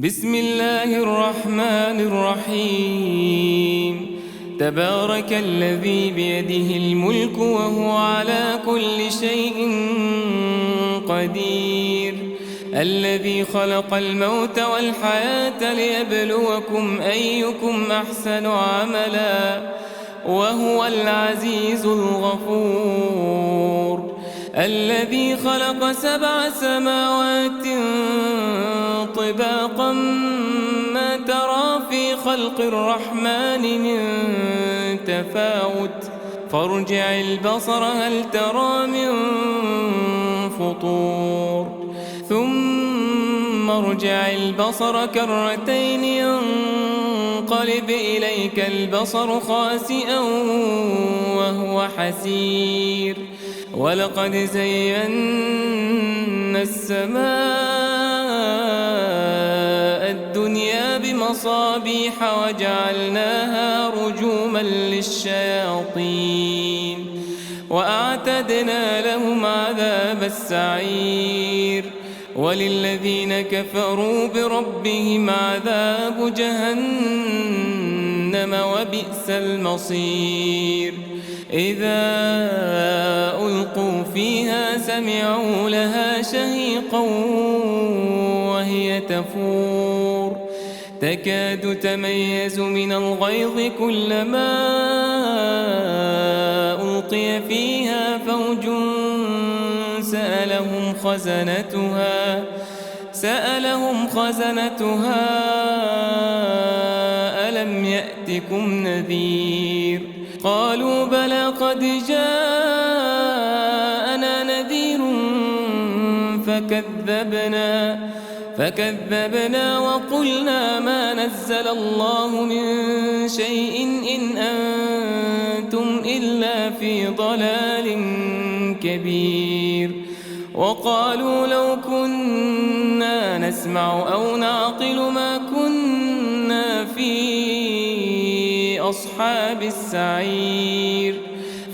بسم الله الرحمن الرحيم. تبارك الذي بيده الملك وهو على كل شيء قدير، الذي خلق الموت والحياة ليبلوكم أيكم أحسن عملا وهو العزيز الغفور، الذي خلق 7 سماوات طباقا ما ترى في خلق الرحمن من تفاوت فارجع البصر هل ترى من فطور ثم ارجع البصر كرتين ينقلب إليك البصر خاسئا وهو حسير، ولقد زينا السماء الدنيا بمصابيح وجعلناها رجوما للشياطين وأعتدنا لهم عذاب السعير، وللذين كفروا بربهم عذاب جهنم وبئس المصير. إذا ألقوا فيها سمعوا لها شهيقا وهي تفور تكاد تميز من الغيظ كلما ألقي فيها فوج سألهم خزنتها ألم يأتكم نذير؟ قالوا بلى قد جاءنا نذير فكذبنا وقلنا ما نزل الله من شيء إن أنتم إلا في ضلال كبير. وقالوا لو كنا نسمع أو نعقل ما كنا في أصحاب السعير،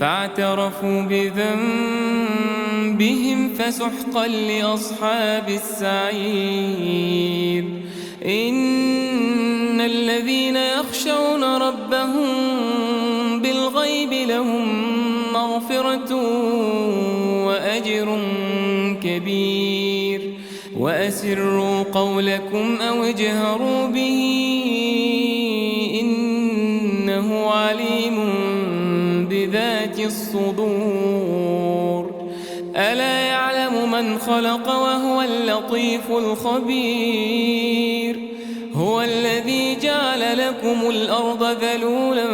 فاعترفوا بذنبهم فسحقا لأصحاب السعير. إن الذين يخشون ربهم بالغيب لهم مغفرة وأجر كبير. وأسروا قولكم أو اجهروا به إنه عليم بذات الصدور. ألا يعلم من خلق وهو اللطيف الخبير. هو الذي جعل لكم الأرض ذلولا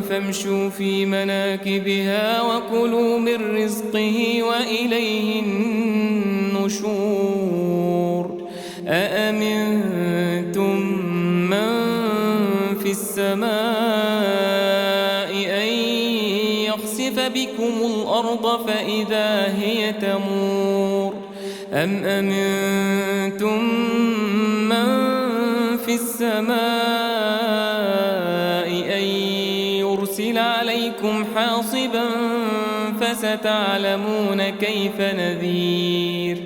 فامشوا في مناكبها وكلوا من رزقه وإليه النشور. أأمنتم من في السماء أن يخسف بكم الأرض فإذا هي تمور، أم أمنتم من في السماء أن يرسل عليكم حاصبا فستعلمون كيف نذير.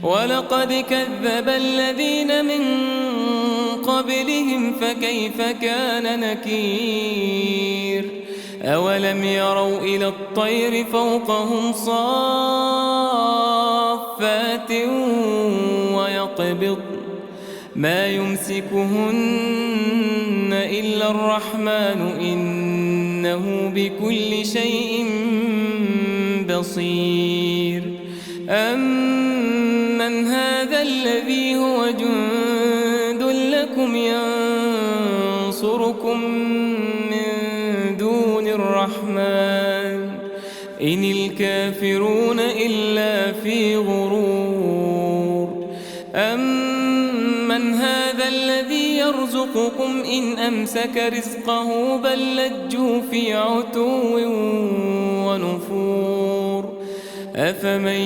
ولقد كذب الذين من قبلهم فكيف كان نكير. أولم يروا إلى الطير فوقهم صافات ويقبض ما يمسكهن إلا الرحمن إنه بكل شيء بصير. أمن هذا الذي هو جند لكم ينصركم من دون الرحمن إن الكافرون إلا في غرور. أمن هذا الذي يرزقكم إن أمسك رزقه بل لجوا في عتو ونفور. أفمن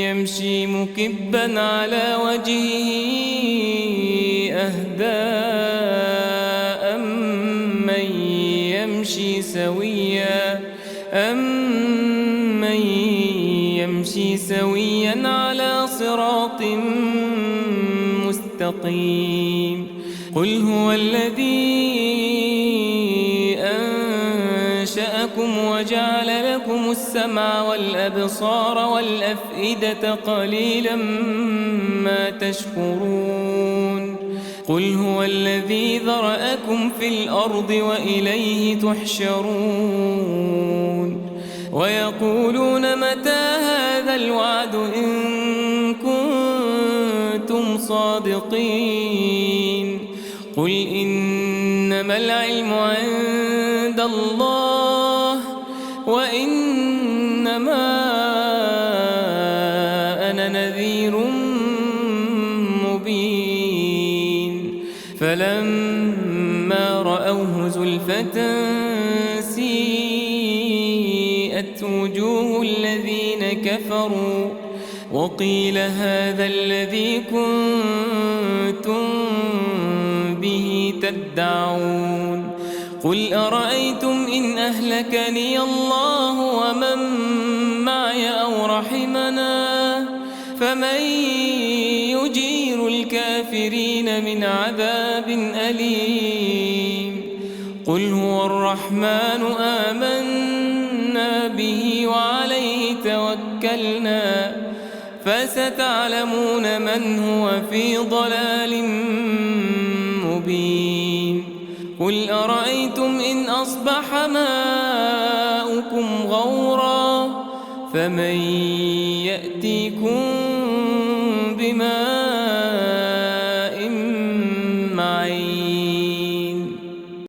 يمشي مكبا على وجهه أهدى أمن يمشي سويا على صراط مستقيم. مستقيم قل هو الذي أنشأكم وجعل لكم السمع والأبصار والأفئدة قليلا ما تشكرون قل هو الذي ذرأكم في الأرض وإليه تحشرون ويقولون متى هذا الوعد إن كنتم صادقين قل إنما العلم عند الله وإنما أنا نذير مبين فلما رأوه زلفة سيئت وجوه الذين كفروا وقيل هذا الذي كنتم به تدعون قل أرأيتم إن أهلكني الله ومن معي أو رحمنا فمن يجير الكافرين من عذاب أليم قل هو الرحمن آمنا به وعليه توكلنا فستعلمون من هو في ضلال مبين قل أرأيتم إن أصبح ماؤكم غورا فمن يأتيكم بماء